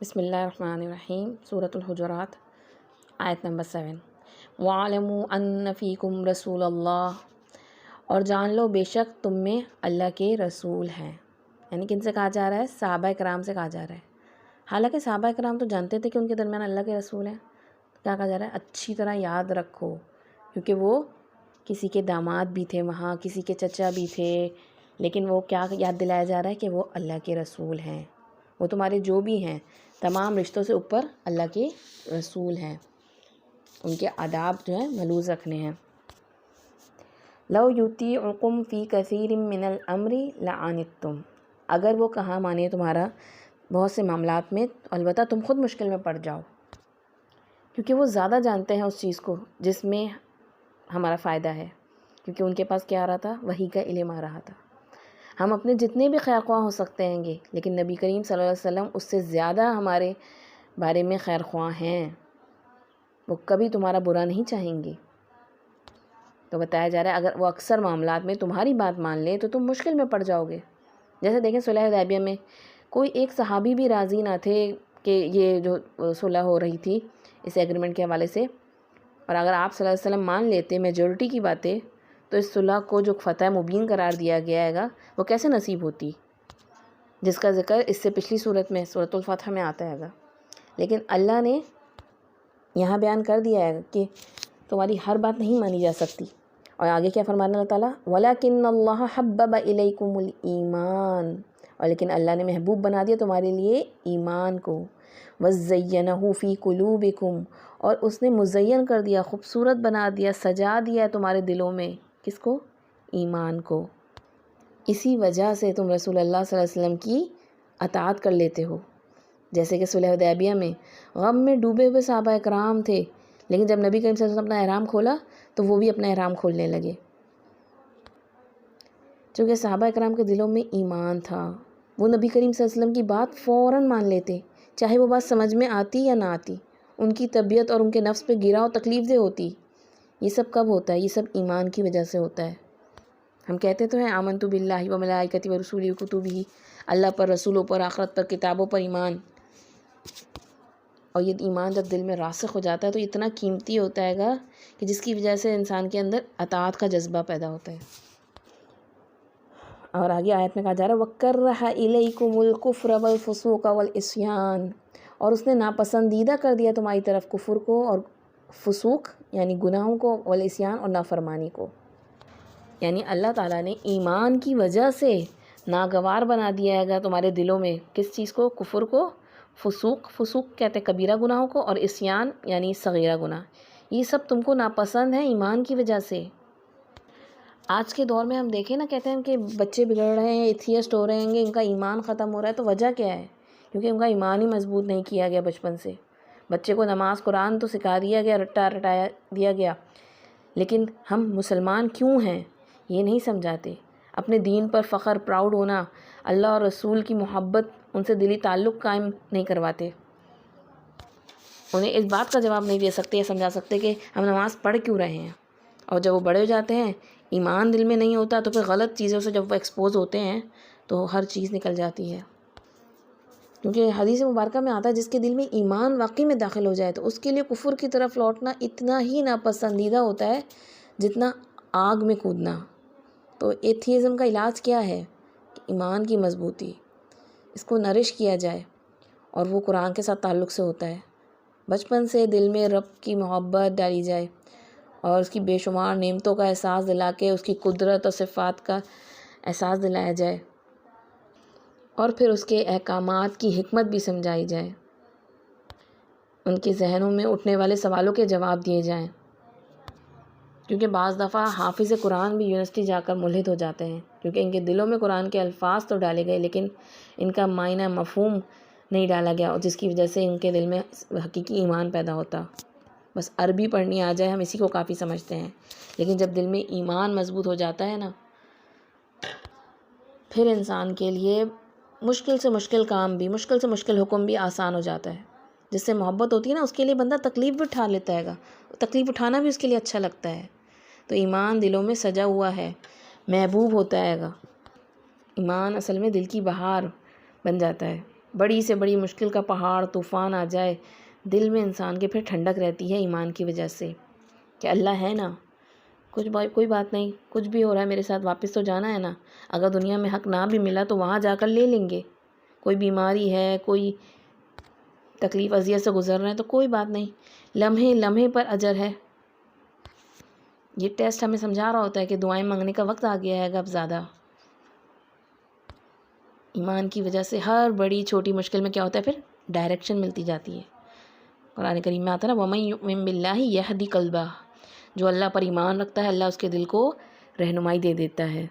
بسم اللہ الرحمن الرحیم۔ سورۃ الحجرات، آیت نمبر 7۔ وَاعْلَمُوا أَنَّ فِيكُمْ رَسُولَ اللَّهِ، اور جان لو بے شک تم میں اللہ کے رسول ہیں۔ یعنی کن سے کہا جا رہا ہے؟ صحابہ کرام سے کہا جا رہا ہے۔ حالانکہ صحابہ کرام تو جانتے تھے کہ ان کے درمیان اللہ کے رسول ہیں۔ کیا کہا جا رہا ہے؟ اچھی طرح یاد رکھو، کیونکہ وہ کسی کے داماد بھی تھے، وہاں کسی کے چچا بھی تھے، لیکن وہ کیا یاد دلایا جا رہا ہے کہ وہ اللہ کے رسول ہیں۔ وہ تمہارے جو بھی ہیں تمام رشتوں سے اوپر اللہ کے رسول ہیں، ان کے آداب جو ہیں ملوز رکھنے ہیں۔ لو یطیعکم فی کثیر من الامر لعنتم، اگر وہ کہا مانے تمہارا بہت سے معاملات میں، البتہ تم خود مشکل میں پڑ جاؤ، کیونکہ وہ زیادہ جانتے ہیں اس چیز کو جس میں ہمارا فائدہ ہے، کیونکہ ان کے پاس کیا آ رہا تھا؟ وحی کا علم آ رہا تھا۔ ہم اپنے جتنے بھی خیر خواہ ہو سکتے ہیں گے، لیکن نبی کریم صلی اللہ علیہ وسلم اس سے زیادہ ہمارے بارے میں خیر خواہ ہیں، وہ کبھی تمہارا برا نہیں چاہیں گے۔ تو بتایا جا رہا ہے اگر وہ اکثر معاملات میں تمہاری بات مان لیں تو تم مشکل میں پڑ جاؤ گے۔ جیسے دیکھیں صلح حدیبیہ میں کوئی ایک صحابی بھی راضی نہ تھے کہ یہ جو صلح ہو رہی تھی اس ایگریمنٹ کے حوالے سے، اور اگر آپ صلی اللہ علیہ وسلم مان لیتے میجورٹی کی باتیں، تو اس صلح کو جو فتح مبین قرار دیا گیا ہے وہ کیسے نصیب ہوتی، جس کا ذکر اس سے پچھلی صورت میں سورۃ الفتح میں آتا ہے گا۔ لیکن اللہ نے یہاں بیان کر دیا ہے کہ تمہاری ہر بات نہیں مانی جا سکتی، اور آگے کیا فرمانا اللہ تعالیٰ؟ وَلَكِنَّ اللَّهَ حَبَّبَ إِلَيْكُمُ الْإِيمَانَ، اور لیکن اللہ نے محبوب بنا دیا تمہارے لیے ایمان کو، وَزَيَّنَهُ فِي قُلُوبِكُمْ، اور اس نے مزین کر دیا، خوبصورت بنا دیا، سجا دیا ہے تمہارے دلوں میں، کس کو؟ ایمان کو۔ اسی وجہ سے تم رسول اللہ صلی اللہ علیہ وسلم کی اطاعت کر لیتے ہو۔ جیسے کہ صلح حدیبیہ میں غم میں ڈوبے ہوئے صحابہ کرام تھے، لیکن جب نبی کریم صلی اللہ علیہ وسلم اپنا احرام کھولا تو وہ بھی اپنا احرام کھولنے لگے، چونکہ صحابہ کرام کے دلوں میں ایمان تھا۔ وہ نبی کریم صلی اللہ علیہ وسلم کی بات فوراً مان لیتے، چاہے وہ بات سمجھ میں آتی یا نہ آتی، ان کی طبیعت اور ان کے نفس پہ گرا و تکلیف دہ ہوتی۔ یہ سب کب ہوتا ہے؟ یہ سب ایمان کی وجہ سے ہوتا ہے۔ ہم کہتے تو ہیں آمنت باللہ و ملائکتہ و رسولہ و کتبہ، اللہ پر، رسولوں پر، آخرت پر، کتابوں پر ایمان، اور یہ ایمان جب دل میں راسخ ہو جاتا ہے تو اتنا قیمتی ہوتا ہے گا کہ جس کی وجہ سے انسان کے اندر اطاعت کا جذبہ پیدا ہوتا ہے۔ اور آگے آیت میں کہا جا رہا ہے وَكَرَّهَ إِلَيْكُمُ الْكُفْرَ وَالْفُسُوقَ وَالْعِصْيَانَ، اور اس نے ناپسندیدہ کر دیا تمہاری طرف کفر کو اور فسوق یعنی گناہوں کو، والعصیان اور نافرمانی کو۔ یعنی اللہ تعالیٰ نے ایمان کی وجہ سے ناگوار بنا دیا ہے گا تمہارے دلوں میں، کس چیز کو؟ کفر کو، فسوق کہتے ہیں کبیرہ گناہوں کو، اور عصیان یعنی صغیرہ گناہ، یہ سب تم کو ناپسند ہیں ایمان کی وجہ سے۔ آج کے دور میں ہم دیکھیں نا، کہتے ہیں کہ بچے بگڑ رہے ہیں، ایتھیسٹ ہو رہے ہیں، ان کا ایمان ختم ہو رہا ہے، تو وجہ کیا ہے؟ کیونکہ ان کا ایمان ہی مضبوط نہیں کیا گیا بچپن سے۔ بچے کو نماز قرآن تو سکھا دیا گیا، رٹایا دیا گیا، لیکن ہم مسلمان کیوں ہیں یہ نہیں سمجھاتے۔ اپنے دین پر فخر، پراؤڈ ہونا، اللہ اور رسول کی محبت، ان سے دلی تعلق قائم نہیں کرواتے۔ انہیں اس بات کا جواب نہیں دے سکتے یا سمجھا سکتے کہ ہم نماز پڑھ کیوں رہے ہیں، اور جب وہ بڑے ہو جاتے ہیں ایمان دل میں نہیں ہوتا تو پھر غلط چیزوں سے جب وہ ایکسپوز ہوتے ہیں تو ہر چیز نکل جاتی ہے۔ کیونکہ حدیث مبارکہ میں آتا ہے جس کے دل میں ایمان واقعی میں داخل ہو جائے تو اس کے لیے کفر کی طرف لوٹنا اتنا ہی ناپسندیدہ ہوتا ہے جتنا آگ میں کودنا۔ تو ایتھیزم کا علاج کیا ہے؟ ایمان کی مضبوطی، اس کو نرش کیا جائے، اور وہ قرآن کے ساتھ تعلق سے ہوتا ہے۔ بچپن سے دل میں رب کی محبت ڈالی جائے اور اس کی بے شمار نعمتوں کا احساس دلا کے اس کی قدرت اور صفات کا احساس دلایا جائے، اور پھر اس کے احکامات کی حکمت بھی سمجھائی جائے، ان کے ذہنوں میں اٹھنے والے سوالوں کے جواب دیے جائیں۔ کیونکہ بعض دفعہ حافظ قرآن بھی یونیورسٹی جا کر ملحد ہو جاتے ہیں، کیونکہ ان کے دلوں میں قرآن کے الفاظ تو ڈالے گئے لیکن ان کا معنی مفہوم نہیں ڈالا گیا، اور جس کی وجہ سے ان کے دل میں حقیقی ایمان پیدا ہوتا۔ بس عربی پڑھنی آ جائے ہم اسی کو کافی سمجھتے ہیں، لیکن جب دل میں ایمان مضبوط ہو جاتا ہے نا، پھر انسان کے لیے مشکل سے مشکل کام بھی، مشکل سے مشکل حکم بھی آسان ہو جاتا ہے۔ جس سے محبت ہوتی ہے نا، اس کے لیے بندہ تکلیف بھی اٹھا لیتا ہے گا، تکلیف اٹھانا بھی اس کے لیے اچھا لگتا ہے۔ تو ایمان دلوں میں سجا ہوا ہے، محبوب ہوتا ہے گا۔ ایمان اصل میں دل کی بہار بن جاتا ہے۔ بڑی سے بڑی مشکل کا پہاڑ طوفان آ جائے، دل میں انسان کے پھر ٹھنڈک رہتی ہے ایمان کی وجہ سے کہ اللہ ہے نا، کوئی بات نہیں، کچھ بھی ہو رہا ہے میرے ساتھ، واپس تو جانا ہے نا، اگر دنیا میں حق نہ بھی ملا تو وہاں جا کر لے لیں گے، کوئی بیماری ہے، کوئی تکلیف اذیت سے گزر رہے ہیں تو کوئی بات نہیں، لمحے لمحے پر اجر ہے۔ یہ ٹیسٹ ہمیں سمجھا رہا ہوتا ہے کہ دعائیں مانگنے کا وقت آ گیا ہے اب زیادہ۔ ایمان کی وجہ سے ہر بڑی چھوٹی مشکل میں کیا ہوتا ہے پھر ڈائریکشن ملتی جاتی ہے۔ قرآن کریم میں آتا ہے نا وَمَن يُؤْمِن بِاللَّهِ يَهْدِ قَلْبَهُ، جو اللہ پر ایمان رکھتا ہے اللہ اس کے دل کو رہنمائی دے دیتا ہے۔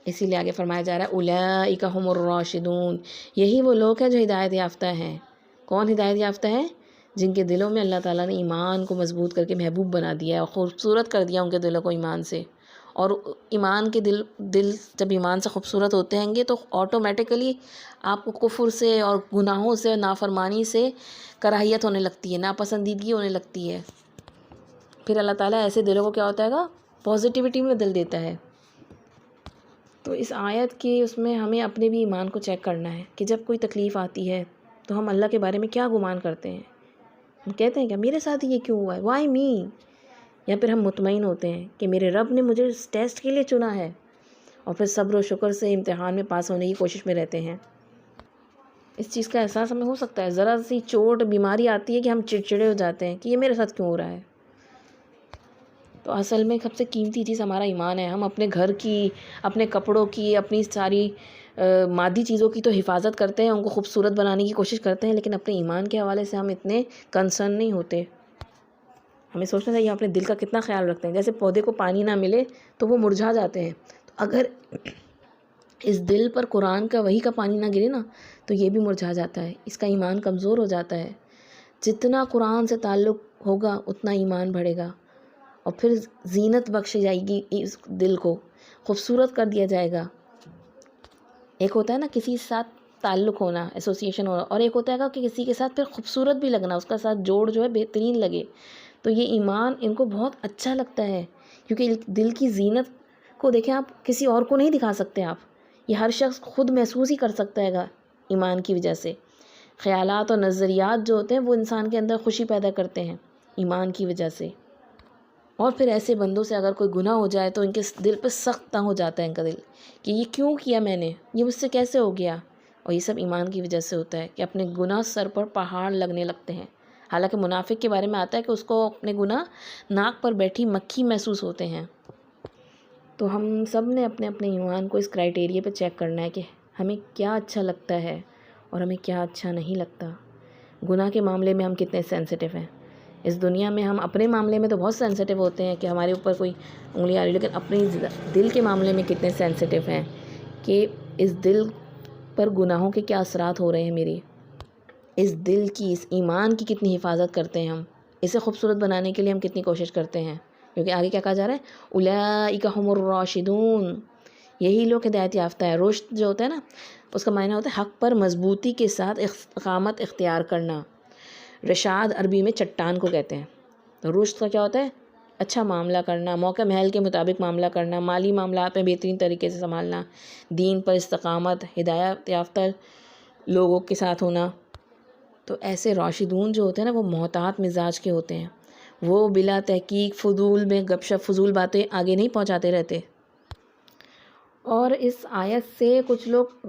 اسی لیے آگے فرمایا جا رہا ہے اولئک هم الراشدون، یہی وہ لوگ ہیں جو ہدایت یافتہ ہیں۔ کون ہدایت یافتہ ہے؟ جن کے دلوں میں اللہ تعالیٰ نے ایمان کو مضبوط کر کے محبوب بنا دیا ہے اور خوبصورت کر دیا ان کے دلوں کو ایمان سے۔ اور ایمان کے دل جب ایمان سے خوبصورت ہوتے ہیں گے تو آٹومیٹیکلی آپ کو کفر سے اور گناہوں سے اور نافرمانی سے کراہیت ہونے لگتی ہے، ناپسندیدگی ہونے لگتی ہے۔ پھر اللہ تعالیٰ ایسے دلوں کو کیا ہوتا ہے گا پازیٹیوٹی میں بدل دیتا ہے۔ تو اس آیت کے اس میں ہمیں اپنے بھی ایمان کو چیک کرنا ہے کہ جب کوئی تکلیف آتی ہے تو ہم اللہ کے بارے میں کیا گمان کرتے ہیں۔ ہم کہتے ہیں کہ میرے ساتھ یہ کیوں ہوا ہے، وائی می، یا پھر ہم مطمئن ہوتے ہیں کہ میرے رب نے مجھے اس ٹیسٹ کے لیے چنا ہے، اور پھر صبر و شکر سے امتحان میں پاس ہونے کی کوشش میں رہتے ہیں۔ اس چیز کا احساس ہمیں ہو سکتا ہے، ذرا سی چوٹ بیماری آتی ہے کہ ہم چڑچڑے ہو جاتے ہیں کہ یہ میرے ساتھ کیوں ہو رہا ہے۔ تو اصل میں سب سے قیمتی چیز ہمارا ایمان ہے۔ ہم اپنے گھر کی، اپنے کپڑوں کی، اپنی ساری مادی چیزوں کی تو حفاظت کرتے ہیں، ان کو خوبصورت بنانے کی کوشش کرتے ہیں، لیکن اپنے ایمان کے حوالے سے ہم اتنے کنسرن نہیں ہوتے۔ ہمیں سوچنا چاہیے اپنے دل کا کتنا خیال رکھتے ہیں۔ جیسے پودے کو پانی نہ ملے تو وہ مرجھا جاتے ہیں، تو اگر اس دل پر قرآن کا وحی کا پانی نہ گرے نا تو یہ بھی مرجھا جاتا ہے، اس کا ایمان کمزور ہو جاتا ہے۔ جتنا قرآن سے تعلق ہوگا اتنا ایمان بڑھے گا، اور پھر زینت بخشی جائے گی، اس دل کو خوبصورت کر دیا جائے گا۔ ایک ہوتا ہے نا کسی ساتھ تعلق ہونا، ایسوسیشن ہونا، اور ایک ہوتا ہے کہ کسی کے ساتھ پھر خوبصورت بھی لگنا، اس کا ساتھ جوڑ جو ہے بہترین لگے۔ تو یہ ایمان ان کو بہت اچھا لگتا ہے، کیونکہ دل کی زینت کو دیکھیں آپ کسی اور کو نہیں دکھا سکتے، آپ یہ ہر شخص خود محسوس ہی کر سکتا ہے گا ایمان کی وجہ سے۔ خیالات اور نظریات جو ہوتے ہیں وہ انسان کے اندر خوشی پیدا کرتے ہیں ایمان کی وجہ سے۔ اور پھر ایسے بندوں سے اگر کوئی گناہ ہو جائے تو ان کے دل پہ سخت تنگ ہو جاتا ہے ان کا دل کہ یہ کیوں کیا میں نے، یہ مجھ سے کیسے ہو گیا، اور یہ سب ایمان کی وجہ سے ہوتا ہے کہ اپنے گناہ سر پر پہاڑ لگنے لگتے ہیں۔ حالانکہ منافق کے بارے میں آتا ہے کہ اس کو اپنے گناہ ناک پر بیٹھی مکھی محسوس ہوتے ہیں۔ تو ہم سب نے اپنے اپنے ایمان کو اس کرائٹیریا پہ چیک کرنا ہے کہ ہمیں کیا اچھا لگتا ہے اور ہمیں کیا اچھا نہیں لگتا۔ گناہ کے معاملے میں ہم کتنے سینسٹیو ہیں۔ اس دنیا میں ہم اپنے معاملے میں تو بہت سینسٹیو ہوتے ہیں کہ ہمارے اوپر کوئی انگلی آ رہی، لیکن اپنی دل کے معاملے میں کتنے سینسٹیو ہیں کہ اس دل پر گناہوں کے کیا اثرات ہو رہے ہیں میرے، اس دل کی، اس ایمان کی کتنی حفاظت کرتے ہیں ہم، اسے خوبصورت بنانے کے لیے ہم کتنی کوشش کرتے ہیں۔ کیونکہ آگے کیا کہا جا رہا ہے اولئک هم الراشدون، یہی لوگ ہدایت یافتہ ہے۔ رشد جو ہوتا ہے نا اس کا معنی ہوتا ہے حق پر مضبوطی کے ساتھ استقامت اختیار کرنا۔ رشاد عربی میں چٹان کو کہتے ہیں۔ تو رشد کا کیا ہوتا ہے اچھا معاملہ کرنا، موقع محل کے مطابق معاملہ کرنا، مالی معاملات میں بہترین طریقے سے سنبھالنا، دین پر استقامت، ہدایت یافتہ لوگوں کے ساتھ ہونا۔ تو ایسے راشدون جو ہوتے ہیں نا وہ محتاط مزاج کے ہوتے ہیں، وہ بلا تحقیق فضول میں گپ شپ فضول باتیں آگے نہیں پہنچاتے رہتے۔ اور اس آیت سے کچھ لوگ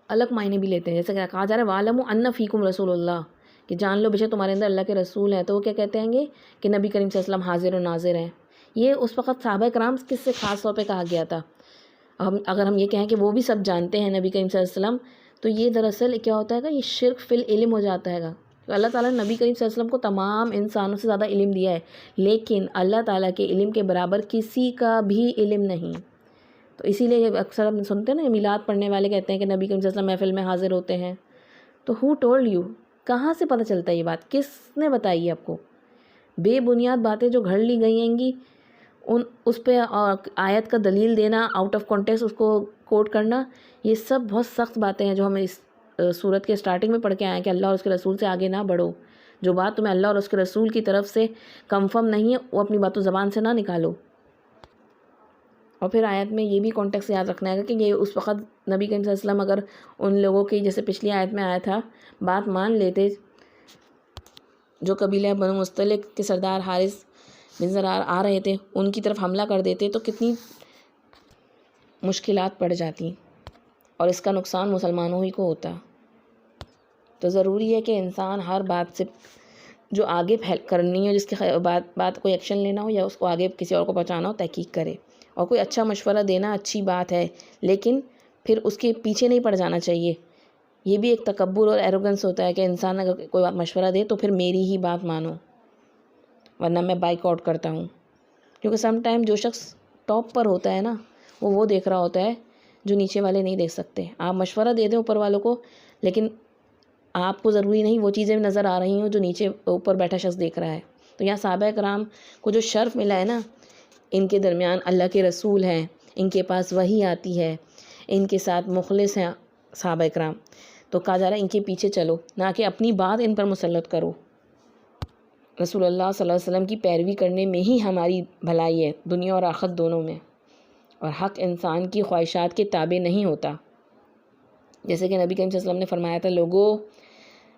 الگ معنی بھی لیتے ہیں، جیسے کہ کہا جا رہا ہے وَاعْلَمُوا أَنَّ فِيكُمْ رَسُولَ اللَّهِ، کہ جان لو بے شک تمہارے اندر اللہ کے رسول ہیں۔ تو وہ کیا کہتے ہیں گے کہ نبی کریم صلی اللہ علیہ وسلم حاضر و ناظر ہیں۔ یہ اس وقت صحابہ کرام کس سے خاص طور پہ کہا گیا تھا؟ اگر ہم یہ کہیں کہ وہ بھی سب جانتے ہیں نبی کریم صلی اللہ علیہ وسلم، تو یہ دراصل کیا ہوتا ہے گا، یہ شرک فی العلم ہو جاتا ہے گا۔ اللہ تعالیٰ نے نبی کریم صلی اللہ علیہ وسلم کو تمام انسانوں سے زیادہ علم دیا ہے، لیکن اللہ تعالیٰ کے علم کے برابر کسی کا بھی علم نہیں۔ تو اسی لیے اکثر ہم سنتے ہیں نا میلاد پڑھنے والے کہتے ہیں کہ نبی کریم صلی اللہ علیہ وسلم محفل میں حاضر ہوتے ہیں۔ تو ہو ٹولڈ یو، کہاں سے پتہ چلتا ہے یہ بات، کس نے بتائی آپ کو؟ بے بنیاد باتیں جو گھڑ لی گئی ہیں گی، اس پہ آیت کا دلیل دینا، آؤٹ آف کانٹیکسٹ اس کو کوٹ کرنا، یہ سب بہت سخت باتیں ہیں جو ہمیں اس سورت کے سٹارٹنگ میں پڑھ کے آئے ہیں کہ اللہ اور اس کے رسول سے آگے نہ بڑھو۔ جو بات تمہیں اللہ اور اس کے رسول کی طرف سے کنفرم نہیں ہے وہ اپنی باتوں زبان سے نہ نکالو۔ اور پھر آیت میں یہ بھی کانٹیکس یاد رکھنا ہے کہ یہ اس وقت نبی کریم صلی اللہ علیہ وسلم اگر ان لوگوں کی جیسے پچھلی آیت میں آیا تھا بات مان لیتے، جو قبیلہ بنو مستلق کے سردار حارث بن زرار آ رہے تھے ان کی طرف حملہ کر دیتے تو کتنی مشکلات پڑ جاتی اور اس کا نقصان مسلمانوں ہی کو ہوتا۔ تو ضروری ہے کہ انسان ہر بات سے جو آگے کرنی ہے، جس کے بات کوئی ایکشن لینا ہو یا اس کو آگے کسی اور کو پہنچانا ہو، تحقیق کرے، اور کوئی اچھا مشورہ دینا اچھی بات ہے، لیکن پھر اس کے پیچھے نہیں پڑ جانا چاہیے۔ یہ بھی ایک تکبر اور ایروگنس ہوتا ہے کہ انسان اگر کوئی بات مشورہ دے تو پھر میری ہی بات مانو، ورنہ میں بائک آؤٹ کرتا ہوں۔ کیونکہ سم ٹائم جو شخص ٹاپ پر ہوتا ہے نا وہ دیکھ رہا ہوتا ہے جو نیچے والے نہیں دیکھ سکتے۔ آپ مشورہ دے دیں اوپر والوں کو، لیکن آپ کو ضروری نہیں وہ چیزیں نظر آ رہی ہوں جو نیچے اوپر بیٹھا شخص دیکھ رہا ہے۔ تو یہاں صحابہ کرام کو جو شرف ملا ہے نا، ان کے درمیان اللہ کے رسول ہیں، ان کے پاس وحی آتی ہے، ان کے ساتھ مخلص ہیں صحابہ کرام، تو کہا جا رہا ہے ان کے پیچھے چلو، نہ کہ اپنی بات ان پر مسلط کرو۔ رسول اللہ صلی اللہ علیہ وسلم کی پیروی کرنے میں ہی ہماری بھلائی ہے، دنیا اور آخرت دونوں میں، اور حق انسان کی خواہشات کے تابع نہیں ہوتا۔ جیسے کہ نبی کریم صلی اللہ علیہ وسلم نے فرمایا تھا، لوگوں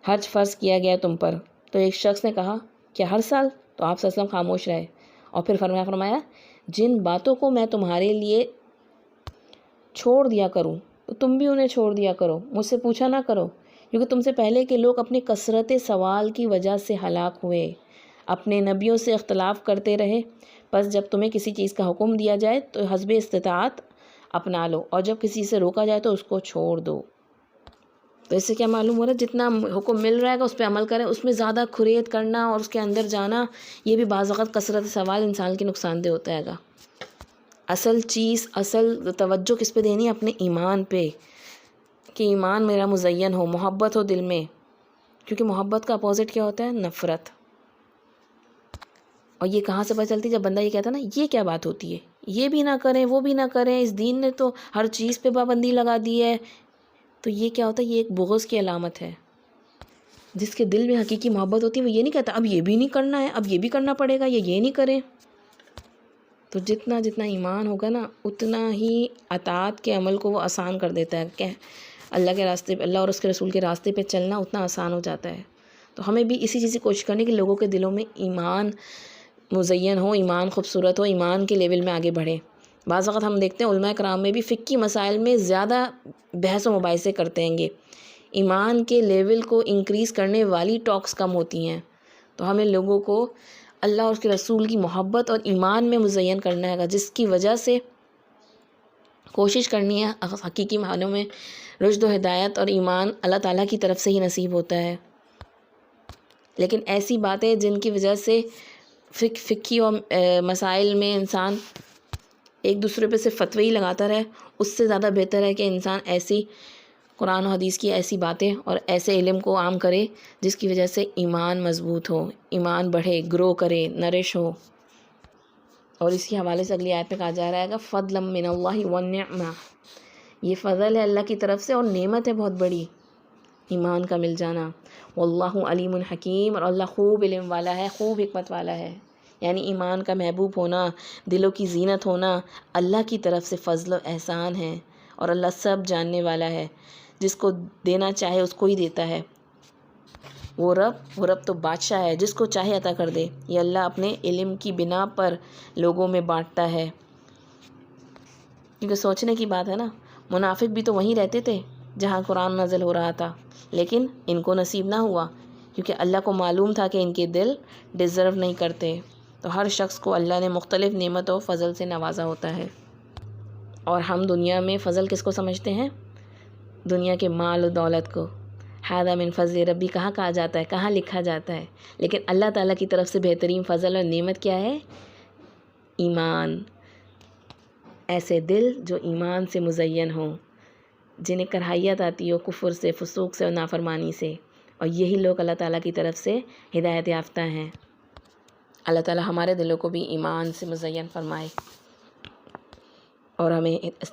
حج فرض کیا گیا تم پر، تو ایک شخص نے کہا کہ ہر سال؟ تو آپ صلی اللہ علیہ وسلم خاموش رہے، اور پھر فرمایا جن باتوں کو میں تمہارے لیے چھوڑ دیا کروں تو تم بھی انہیں چھوڑ دیا کرو، مجھ سے پوچھا نہ کرو، کیونکہ تم سے پہلے کے لوگ اپنی کثرت سوال کی وجہ سے ہلاک ہوئے، اپنے نبیوں سے اختلاف کرتے رہے، بس جب تمہیں کسی چیز کا حکم دیا جائے تو حسب استطاعت اپنا لو، اور جب کسی سے روکا جائے تو اس کو چھوڑ دو۔ تو اس سے کیا معلوم ہو رہا ہے، جتنا حکم مل رہا ہے گا اس پہ عمل کریں، اس میں زیادہ کھرید کرنا اور اس کے اندر جانا یہ بھی بعض وقت کثرت سوال انسان کے نقصان دہ ہوتا ہے گا۔ اصل چیز، اصل توجہ کس پہ دینی ہے؟ اپنے ایمان پہ، کہ ایمان میرا مزین ہو، محبت ہو دل میں، کیونکہ محبت کا اپوزٹ کیا ہوتا ہے؟ نفرت۔ اور یہ کہاں سے پتہ چلتی ہے؟ جب بندہ یہ کہتا ہے نا یہ کیا بات ہوتی ہے، یہ بھی نہ کریں وہ بھی نہ کریں، اس دین نے تو ہر چیز پہ پابندی لگا دی ہے، تو یہ کیا ہوتا ہے؟ یہ ایک بغض کی علامت ہے۔ جس کے دل میں حقیقی محبت ہوتی ہے وہ یہ نہیں کہتا اب یہ بھی نہیں کرنا ہے، اب یہ بھی کرنا پڑے گا، یہ نہیں کریں۔ تو جتنا ایمان ہوگا نا اتنا ہی اطاعت کے عمل کو وہ آسان کر دیتا ہے، کہ اللہ کے راستے پہ، اللہ اور اس کے رسول کے راستے پہ چلنا اتنا آسان ہو جاتا ہے۔ تو ہمیں بھی اسی چیز کی کوشش کرنی کہ لوگوں کے دلوں میں ایمان مزین ہو، ایمان خوبصورت ہو، ایمان کے لیول میں آگے بڑھیں۔ بعض وقت ہم دیکھتے ہیں علماء کرام میں بھی فقہی مسائل میں زیادہ بحث و مباحثے کرتے ہیں گے، ایمان کے لیول کو انکریز کرنے والی ٹاکس کم ہوتی ہیں۔ تو ہمیں لوگوں کو اللہ اور اس کے رسول کی محبت اور ایمان میں مزین کرنا ہے گا، جس کی وجہ سے کوشش کرنی ہے حقیقی معنوں میں رشد و ہدایت اور ایمان اللہ تعالیٰ کی طرف سے ہی نصیب ہوتا ہے۔ لیکن ایسی باتیں جن کی وجہ سے فقہی اور مسائل میں انسان ایک دوسرے پہ صرف فتوی لگاتا رہے، اس سے زیادہ بہتر ہے کہ انسان ایسی قرآن و حدیث کی ایسی باتیں اور ایسے علم کو عام کرے جس کی وجہ سے ایمان مضبوط ہو، ایمان بڑھے، گرو کرے، نرش ہو۔ اور اسی حوالے سے اگلی آیت میں کہا جا رہا ہے گا فضلا من اللہ والنعمہ، یہ فضل ہے اللہ کی طرف سے اور نعمت ہے بہت بڑی، ایمان کا مل جانا۔ واللہ علیم حکیم، اور اللہ خوب علم والا ہے، خوب حکمت والا ہے۔ یعنی ایمان کا محبوب ہونا، دلوں کی زینت ہونا اللہ کی طرف سے فضل و احسان ہے، اور اللہ سب جاننے والا ہے، جس کو دینا چاہے اس کو ہی دیتا ہے۔ وہ رب تو بادشاہ ہے، جس کو چاہے عطا کر دے۔ یہ اللہ اپنے علم کی بنا پر لوگوں میں بانٹتا ہے۔ کیونکہ سوچنے کی بات ہے نا، منافق بھی تو وہیں رہتے تھے جہاں قرآن نازل ہو رہا تھا، لیکن ان کو نصیب نہ ہوا، کیونکہ اللہ کو معلوم تھا کہ ان کے دل ڈیزرو نہیں کرتے۔ تو ہر شخص کو اللہ نے مختلف نعمت و فضل سے نوازا ہوتا ہے، اور ہم دنیا میں فضل کس کو سمجھتے ہیں؟ دنیا کے مال و دولت کو۔ ھذا من فضل ربی کہا جاتا ہے، کہاں لکھا جاتا ہے، لیکن اللہ تعالیٰ کی طرف سے بہترین فضل اور نعمت کیا ہے؟ ایمان۔ ایسے دل جو ایمان سے مزین ہوں، جنہیں کراہیت آتی ہو کفر سے، فسوق سے اور نافرمانی سے، اور یہی لوگ اللہ تعالیٰ کی طرف سے ہدایت یافتہ ہیں۔ اللہ تعالیٰ ہمارے دلوں کو بھی ایمان سے مزین فرمائے اور ہمیں